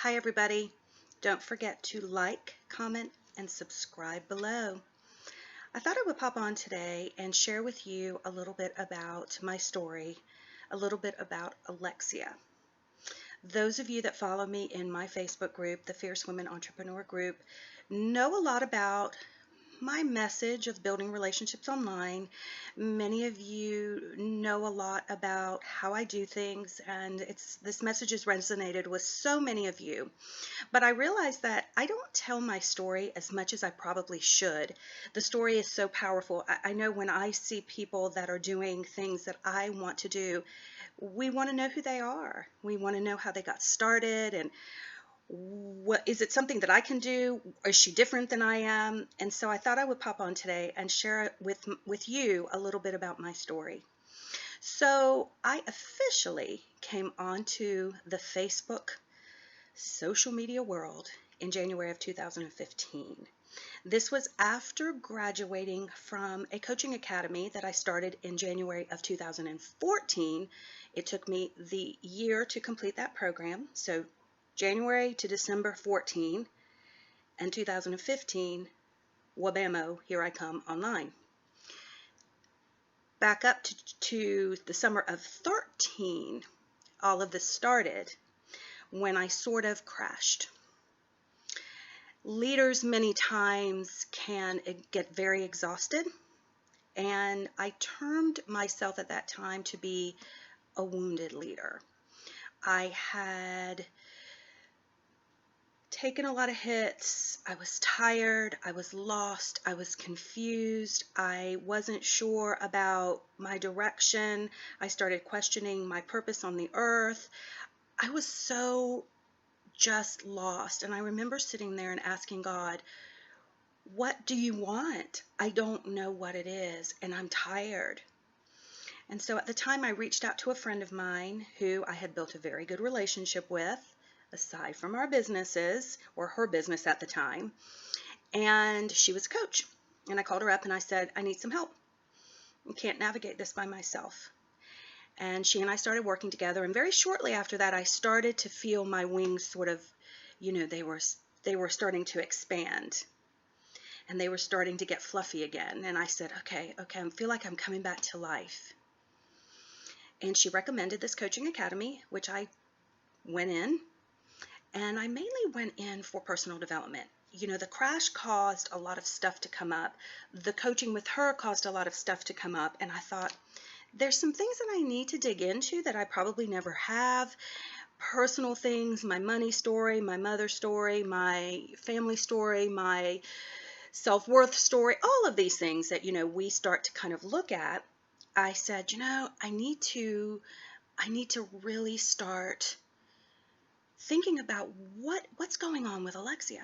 Hi everybody. Don't forget to like, comment, and subscribe below. I thought I would pop on today and share with you a little bit about my story, a little bit about Alexia. Those of you that follow me in my Facebook group, the Fierce Women Entrepreneur Group, know a lot about my message of building relationships online. Many of you know a lot about how I do things, and this message has resonated with so many of you. But I realized that I don't tell my story as much as I probably should. The story is so powerful. I know when I see people that are doing things that I want to do, we want to know who they are. We want to know how they got started and what is it something that I can do? Is she different than I am? And so I thought I would pop on today and share with you a little bit about my story. So I officially came onto the Facebook social media world in January of 2015. This was after graduating from a coaching academy that I started in January of 2014. It took me the year to complete that program. So January to December 14 and 2015, wabamo, here I come online. Back up to the summer of 13, all of this started when I sort of crashed. Leaders many times can get very exhausted, and I termed myself at that time to be a wounded leader. I had taken a lot of hits. I was tired. I was lost. I was confused. I wasn't sure about my direction. I started questioning my purpose on the earth. I was so just lost. And I remember sitting there and asking God, what do you want? I don't know what it is, and I'm tired. And so at the time, I reached out to a friend of mine who I had built a very good relationship with, aside from our businesses, or her business at the time. And she was a coach. And I called her up and I said, I need some help. I can't navigate this by myself. And she and I started working together. And very shortly after that, I started to feel my wings sort of, they were starting to expand. And they were starting to get fluffy again. And I said, okay, I feel like I'm coming back to life. And she recommended this coaching academy, which I went in. And I mainly went in for personal development. The crash caused a lot of stuff to come up. The coaching with her caused a lot of stuff to come up. And I thought, there's some things that I need to dig into that I probably never have. Personal things, my money story, my mother story, my family story, my self-worth story, all of these things that, we start to kind of look at. I said, I need to really start thinking about what's going on with Alexia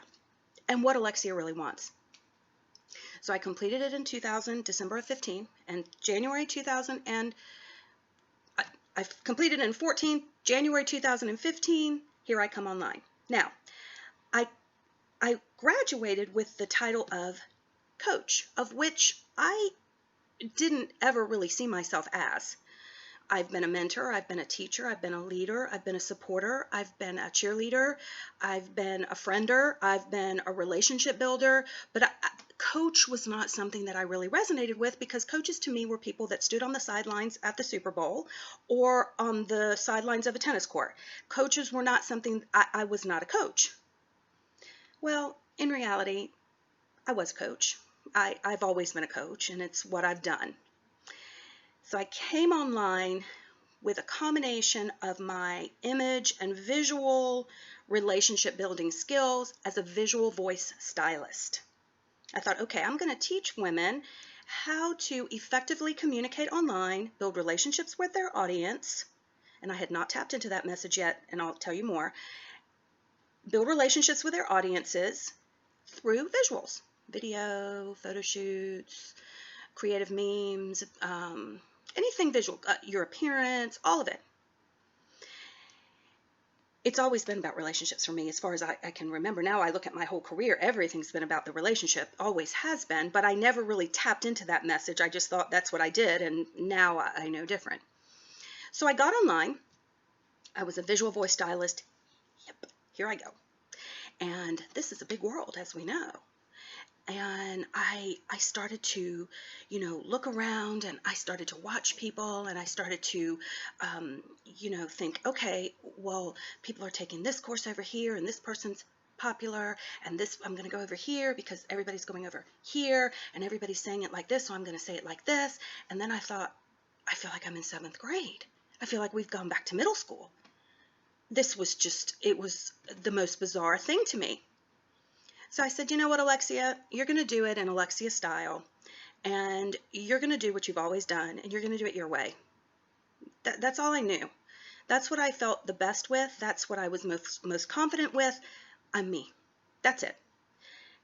and what Alexia really wants. So I completed it in December of 15, and January 2000, and I've completed it in 14, January 2015, here I come online. Now, I graduated with the title of coach, of which I didn't ever really see myself as. I've been a mentor, I've been a teacher, I've been a leader, I've been a supporter, I've been a cheerleader, I've been a friender, I've been a relationship builder, but coach was not something that I really resonated with, because coaches to me were people that stood on the sidelines at the Super Bowl or on the sidelines of a tennis court. Coaches were not something, I was not a coach. Well, in reality, I was a coach. I've always been a coach, and it's what I've done. So I came online with a combination of my image and visual relationship building skills as a visual voice stylist. I thought, okay, I'm going to teach women how to effectively communicate online, build relationships with their audience, and I had not tapped into that message yet, and I'll tell you more. Build relationships with their audiences through visuals, video, photo shoots, creative memes, anything visual, your appearance, all of it. It's always been about relationships for me, as far as I can remember. Now I look at my whole career, everything's been about the relationship, always has been, but I never really tapped into that message. I just thought that's what I did, and now I know different. So I got online. I was a visual voice stylist. Yep, here I go. And this is a big world, as we know. And I started to, look around, and I started to watch people, and I started to, think, okay, well, people are taking this course over here, and this person's popular, and this, I'm going to go over here because everybody's going over here, and everybody's saying it like this, so I'm going to say it like this. And then I thought, I feel like I'm in 7th grade. I feel like we've gone back to middle school. This was just, it was the most bizarre thing to me. So I said, you know what, Alexia, you're going to do it in Alexia style, and you're going to do what you've always done, and you're going to do it your way. That's all I knew. That's what I felt the best with. That's what I was most confident with. I'm me. That's it.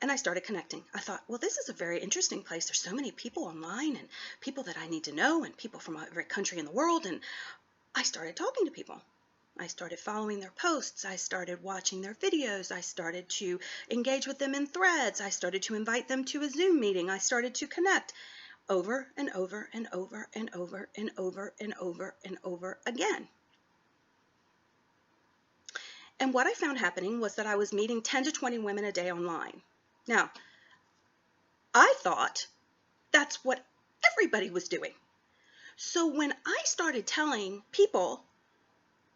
And I started connecting. I thought, well, this is a very interesting place. There's so many people online, and people that I need to know, and people from every country in the world. And I started talking to people. I started following their posts. I started watching their videos. I started to engage with them in threads. I started to invite them to a Zoom meeting. I started to connect over and over and over and over and over and over and over again. And what I found happening was that I was meeting 10 to 20 women a day online. Now, I thought that's what everybody was doing. So when I started telling people,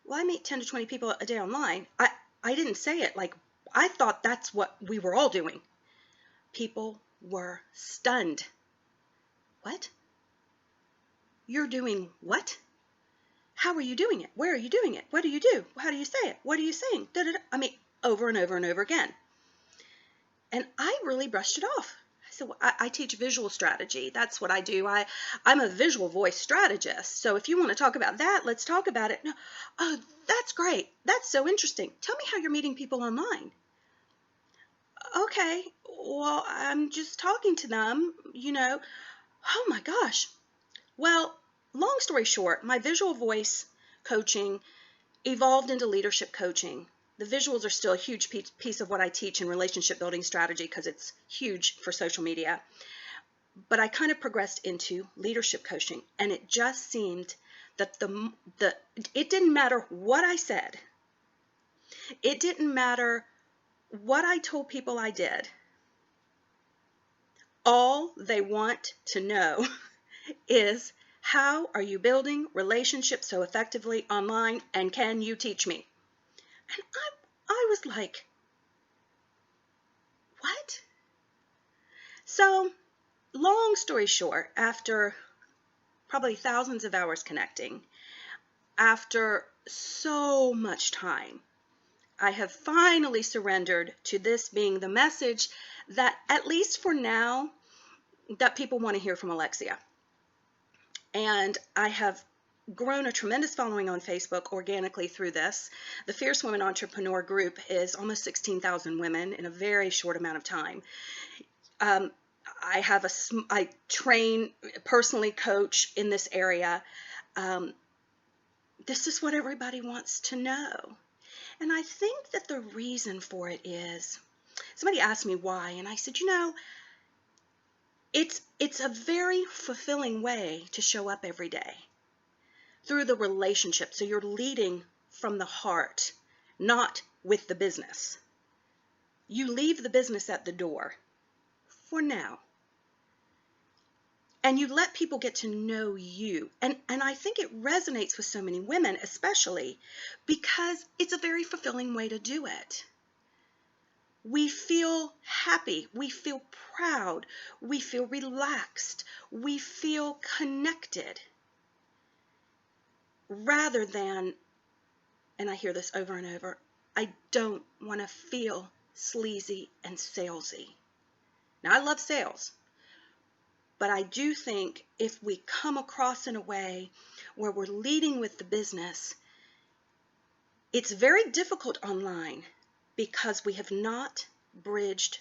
well, I meet 10 to 20 people a day online, I didn't say it like I thought that's what we were all doing. People were stunned. What? You're doing what? How are you doing it? Where are you doing it? What do you do? How do you say it? What are you saying? Da-da-da. I mean, over and over and over again. And I really brushed it off. So I teach visual strategy. That's what I do. I'm a visual voice strategist. So if you want to talk about that, let's talk about it. No, oh, that's great. That's so interesting. Tell me how you're meeting people online. Okay, well, I'm just talking to them, Oh my gosh. Well, long story short, my visual voice coaching evolved into leadership coaching. The visuals are still a huge piece of what I teach in relationship building strategy because it's huge for social media. But I kind of progressed into leadership coaching, and it just seemed that it didn't matter what I said. It didn't matter what I told people I did. All they want to know is, how are you building relationships so effectively online, and can you teach me? And I was like, what? So, long story short, after probably thousands of hours connecting, after so much time, I have finally surrendered to this being the message that, at least for now, that people want to hear from Alexia. And I have grown a tremendous following on Facebook organically through this. The Fierce Women Entrepreneur Group is almost 16,000 women in a very short amount of time. I train, personally coach in this area. This is what everybody wants to know. And I think that the reason for it is, somebody asked me why, and I said, it's a very fulfilling way to show up every day through the relationship. So you're leading from the heart, not with the business. You leave the business at the door for now. And you let people get to know you. And I think it resonates with so many women, especially because it's a very fulfilling way to do it. We feel happy, we feel proud, we feel relaxed, we feel connected, rather than, and I hear this over and over, I don't want to feel sleazy and salesy. Now, I love sales, but I do think if we come across in a way where we're leading with the business, it's very difficult online because we have not bridged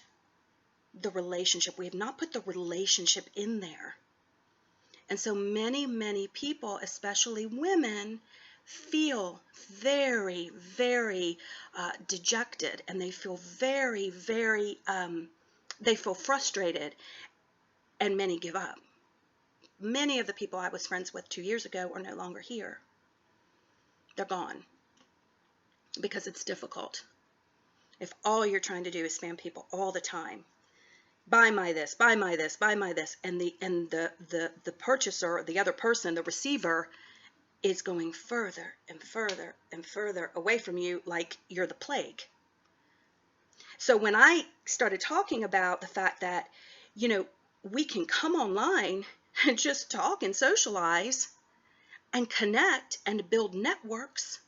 the relationship. We have not put the relationship in there. And so many people, especially women, feel very, very dejected, and they feel very, very, they feel frustrated, and many give up. Many of the people I was friends with 2 years ago are no longer here. They're gone because it's difficult. If all you're trying to do is spam people all the time, buy my this, buy my this, buy my this, and the purchaser, the other person, the receiver, is going further and further and further away from you, like you're the plague. So when I started talking about the fact that, we can come online and just talk and socialize and connect and build networks,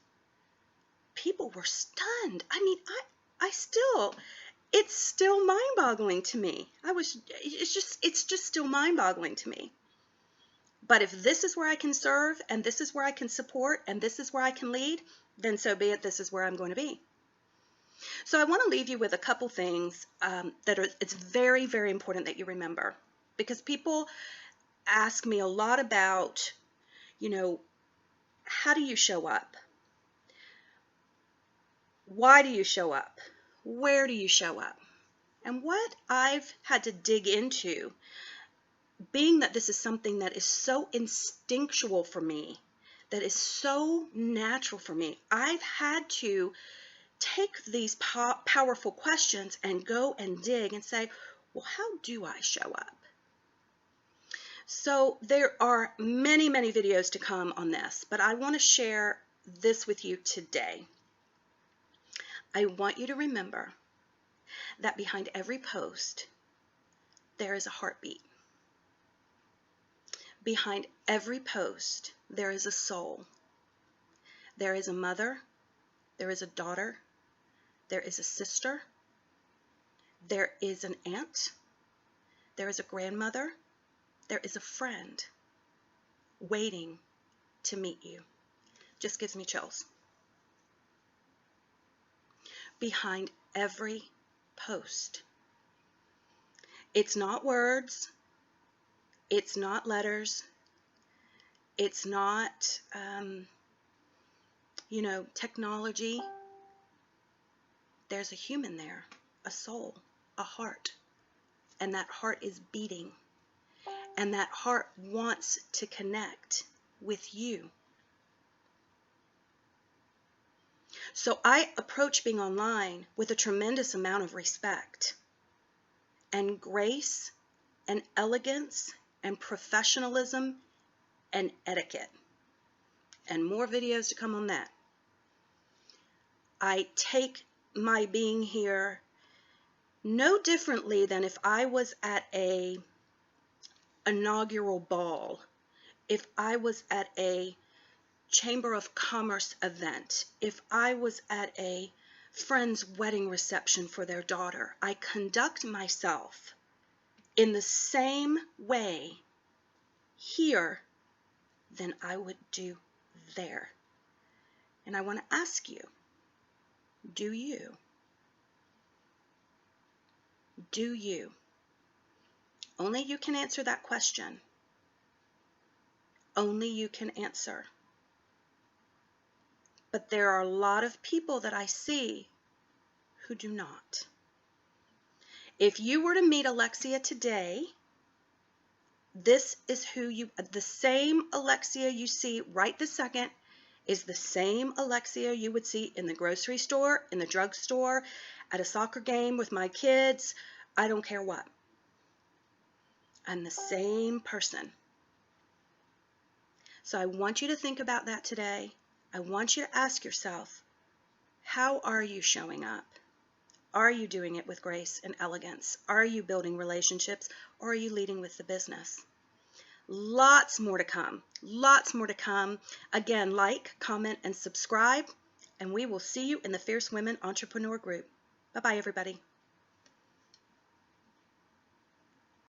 people were stunned. I mean, it's still mind-boggling to me. It's just still mind-boggling to me. But if this is where I can serve, and this is where I can support, and this is where I can lead, then so be it. This is where I'm going to be. So I want to leave you with a couple things it's very, very important that you remember, because people ask me a lot about, how do you show up? Why do you show up? Where do you show up? And what I've had to dig into, being that this is something that is so instinctual for me, that is so natural for me, I've had to take these powerful questions and go and dig and say, well, how do I show up? So there are many, many videos to come on this, but I want to share this with you today. I want you to remember that behind every post, there is a heartbeat. Behind every post, there is a soul. There is a mother, there is a daughter, there is a sister, there is an aunt, there is a grandmother, there is a friend waiting to meet you. Just gives me chills. Behind every post. It's not words. It's not letters. It's not, technology. There's a human there, a soul, a heart. And that heart is beating. And that heart wants to connect with you. So I approach being online with a tremendous amount of respect and grace and elegance and professionalism and etiquette. And more videos to come on that. I take my being here no differently than if I was at a inaugural ball, if I was at a Chamber of Commerce event, if I was at a friend's wedding reception for their daughter. I conduct myself in the same way here than I would do there. And I want to ask you, do you? Do you? Only you can answer that question. Only you can answer. But there are a lot of people that I see who do not. If you were to meet Alexia today, this is the same Alexia you see right this second is the same Alexia you would see in the grocery store, in the drugstore, at a soccer game with my kids. I don't care what. I'm the same person. So I want you to think about that today. I want you to ask yourself, how are you showing up? Are you doing it with grace and elegance? Are you building relationships, or are you leading with the business? Lots more to come. Lots more to come. Again, like, comment, and subscribe, and we will see you in the Fierce Women Entrepreneur Group. Bye-bye, everybody.